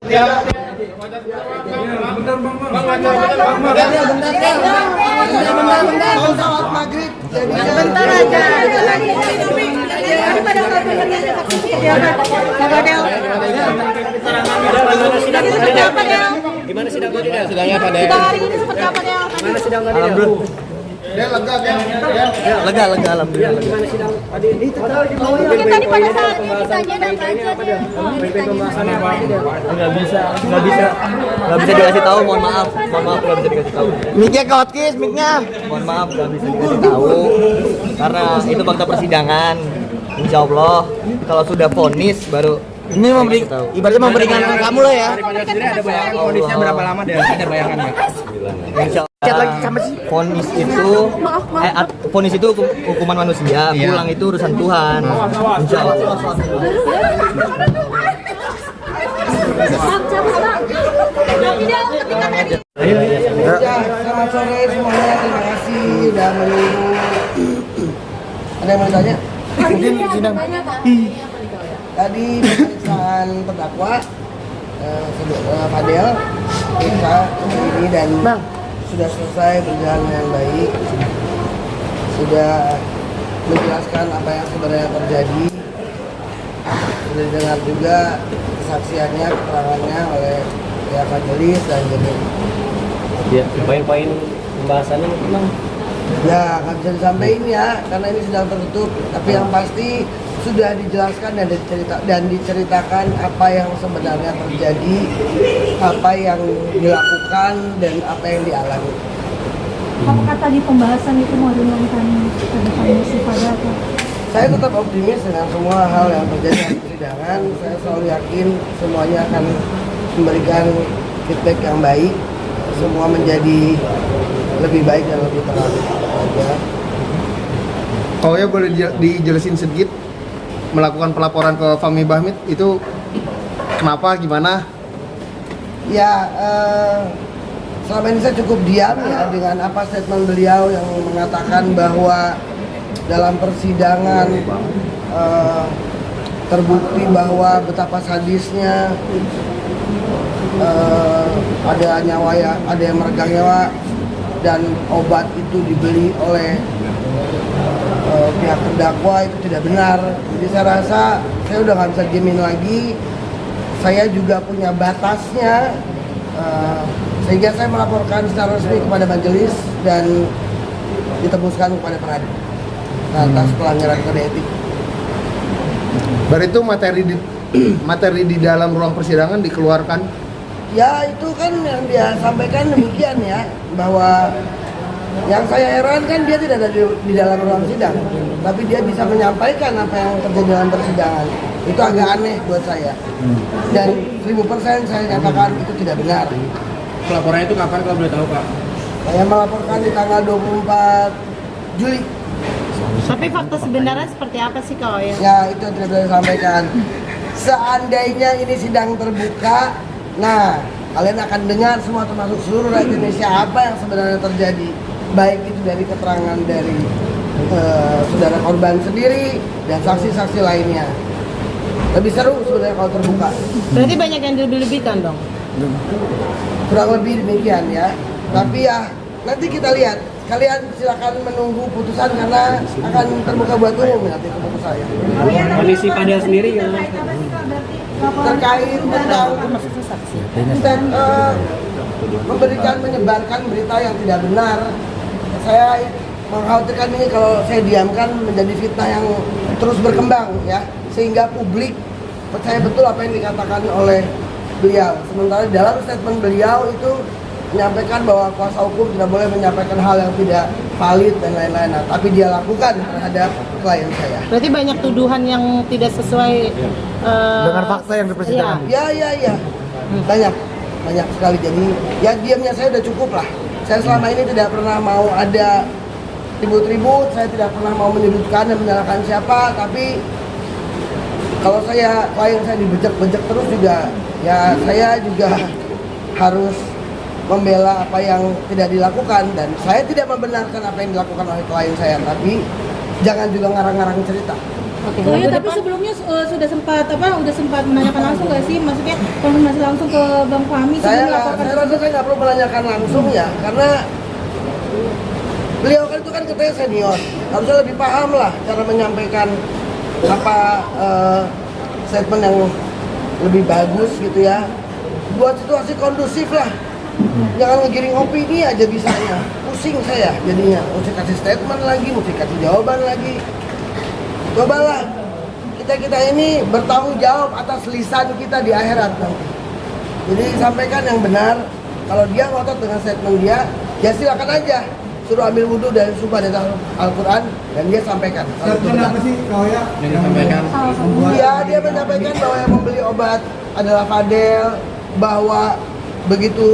Bentar aja. Gimana sidang tadi? Sidangnya apa, Del? Sidang hari ini seperti apa, Del? Gimana sidang tadi? Alhamdulillah. Del, lega kan? Ya, lega alhamdulillah. Gimana sidang tadi? Mungkin tadi pada saat ditanya dan baca Pembahasannya apa? Nggak bisa dikasih tahu, mohon maaf nggak bisa dikasih tahu. Mic-nya kotkis, mic-nya. Mohon maaf nggak bisa dikasih tahu karena itu fakta persidangan. Insya Allah kalau sudah vonis baru Ini ibaratnya memberikan kamu lah ya. Daripada sendiri ada bayangan vonisnya berapa lama deh? Ada bayangan nggak? Insya Allah vonis itu vonis itu hukuman manusia, pulang itu urusan Tuhan. Insya Allah. Selamat sore semuanya, terima kasih sudah menunggu. Ada yang mau ditanya? Mungkin sidang. Tadi pemeriksaan terdakwa Fadel, kita ini dan sudah selesai berjalan dengan baik. Sudah menjelaskan apa yang sebenarnya terjadi. Sudah dengar juga kesaksiannya, keterangannya oleh pihak majelis dan jadi. Ya, poin-poin pembahasannya memang. Ya, nggak bisa disampaikan ya, karena ini sedang tertutup. Tapi yang pasti sudah dijelaskan dan diceritakan apa yang sebenarnya terjadi, apa yang dilakukan dan apa yang dialami. Apakah tadi pembahasan itu mau dilakukan ke depan pada apa? Saya tetap optimis dengan semua hal yang terjadi di persidangan. Saya selalu yakin semuanya akan memberikan feedback yang baik. Semua menjadi lebih baik dan lebih terang. Oh ya, boleh dijelasin sedikit melakukan pelaporan ke Fahmi Bahmid itu kenapa, gimana? Ya, selama ini saya cukup diam ya dengan apa statement beliau yang mengatakan bahwa dalam persidangan terbukti bahwa betapa sadisnya, ada nyawa ya, ada yang meregang nyawa dan obat itu dibeli oleh pihak terdakwa, itu tidak benar. Jadi saya rasa saya udah nggak bisa diemin lagi. Saya juga punya batasnya, sehingga saya melaporkan secara resmi kepada majelis dan ditembuskan kepada pengadilan atas pelanggaran kode etik. Berarti itu materi di dalam ruang persidangan dikeluarkan? Ya itu kan yang dia sampaikan demikian ya, bahwa yang saya heran kan dia tidak ada di dalam ruang sidang, tapi dia bisa menyampaikan apa yang terjadi dalam persidangan. Itu agak aneh buat saya. Dan 1000% saya nyatakan itu tidak benar. Pelaporannya itu kapan kalau boleh tahu, Pak? Saya melaporkan di tanggal 24 Juli. Tapi fakta sebenarnya seperti apa sih kalau ya? Ya itu yang tidak bisa saya sampaikan. Seandainya ini sidang terbuka, nah kalian akan dengar semua termasuk seluruh rakyat Indonesia apa yang sebenarnya terjadi. Baik itu dari keterangan dari saudara korban sendiri dan saksi-saksi lainnya. Lebih seru sebenarnya kalau terbuka. Berarti banyak yang dilebih-lebihkan dong? Kurang lebih demikian ya. Tapi ya nanti kita lihat. Kalian silakan menunggu putusan karena akan terbuka buat umum nanti keputusannya. Kondisi Fadel sendiri gimana? Terkait tentang dan memberikan menyebarkan berita yang tidak benar. Saya mengkhawatirkan ini kalau saya diamkan menjadi fitnah yang terus berkembang ya, sehingga publik percaya betul apa yang dikatakan oleh beliau. Sementara dalam statement beliau itu menyampaikan bahwa kuasa hukum tidak boleh menyampaikan hal yang tidak valid dan lain-lain. Nah, tapi dia lakukan terhadap klien saya. Berarti banyak tuduhan yang tidak sesuai Dengan fakta yang di persidangan. Ya. Banyak sekali. Jadi ya diamnya saya udah cukup lah. Saya selama ini tidak pernah mau ada ribut-ribut, saya tidak pernah mau menyudutkan dan menyalahkan siapa, tapi kalau klien saya dibejek-bejek terus juga, ya saya juga harus membela apa yang tidak dilakukan, dan saya tidak membenarkan apa yang dilakukan oleh klien saya, tapi jangan juga ngarang-ngarang cerita. Oh iya, tapi sebelumnya sudah sempat menanyakan langsung nggak sih, maksudnya konfirmasi langsung ke Bang Fahmi Saya sebelum melaporkan? rasa saya nggak perlu menanyakan langsung ya, karena beliau kan itu kan katanya senior, harusnya lebih paham lah cara menyampaikan apa statement yang lebih bagus gitu ya, buat situasi kondusif lah. Jangan ngegiring opini aja bisanya, pusing saya jadinya, mesti kasih statement lagi, mesti kasih jawaban lagi. Cobalah kita ini bertanggung jawab atas lisan kita di akhirat nanti. Jadi sampaikan yang benar. Kalau dia ngotot dengan statement dia, ya silakan aja. Suruh ambil wudhu dari sumpah dari Al-Quran dan dia sampaikan. Kenapa sih kau ya? Yang disampaikan. Iya, dia menyampaikan bahwa yang membeli obat adalah Fadel, bahwa begitu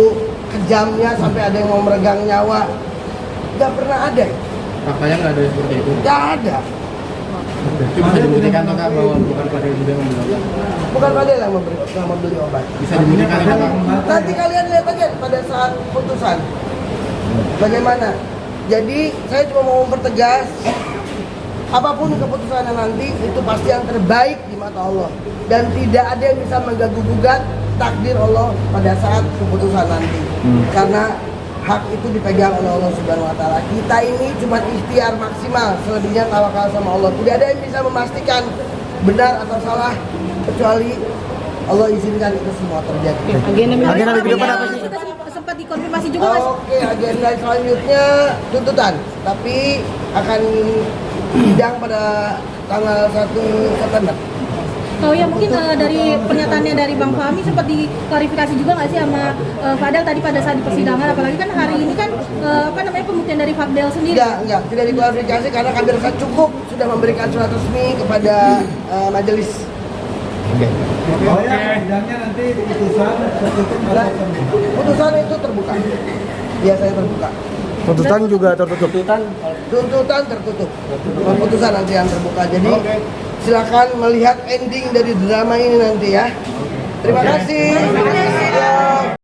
kejamnya sampai ada yang mau meregang nyawa. Gak pernah ada. Faktanya nggak ada seperti itu. Gak ada. Cuma bisa dibuktikan atau nggak bahwa bukan Fadel juga yang membeli obat? Bukan Fadel yang membeli obat. Bisa dibuktikan atau nggak? Nanti kalian lihat aja pada saat putusan bagaimana. Jadi saya cuma mau mempertegas, apapun keputusannya nanti itu pasti yang terbaik di mata Allah, dan tidak ada yang bisa mengganggu-gugat takdir Allah pada saat keputusan nanti. Karena hak itu dipegang oleh Allah Subhanahu wa taala. Kita ini cuma ikhtiar maksimal, selebihnya tawakal sama Allah. Tidak ada yang bisa memastikan benar atau salah kecuali Allah izinkan itu semua terjadi. Agenda minggu depan apa sih? Sudah sempat dikonfirmasi juga nggak sih? Oke, agenda selanjutnya tuntutan, tapi akan sidang pada tanggal 1 September. Oh ya, mungkin dari pernyataannya dari Bang Fahmi sempat diklarifikasi juga nggak sih sama Fadel tadi pada saat di persidangan, apalagi kan hari ini kan pembuktian dari Fadel sendiri. Enggak, tidak diklarifikasi karena kami rasa cukup sudah memberikan surat resmi kepada majelis. Oh ya, sidangnya nanti putusan tertutup atau terbuka? Putusan itu terbuka, biasanya terbuka. Tuntutan juga tertutup. Tuntutan tertutup, putusan nanti yang terbuka. Jadi silakan melihat ending dari drama ini nanti ya. Terima kasih.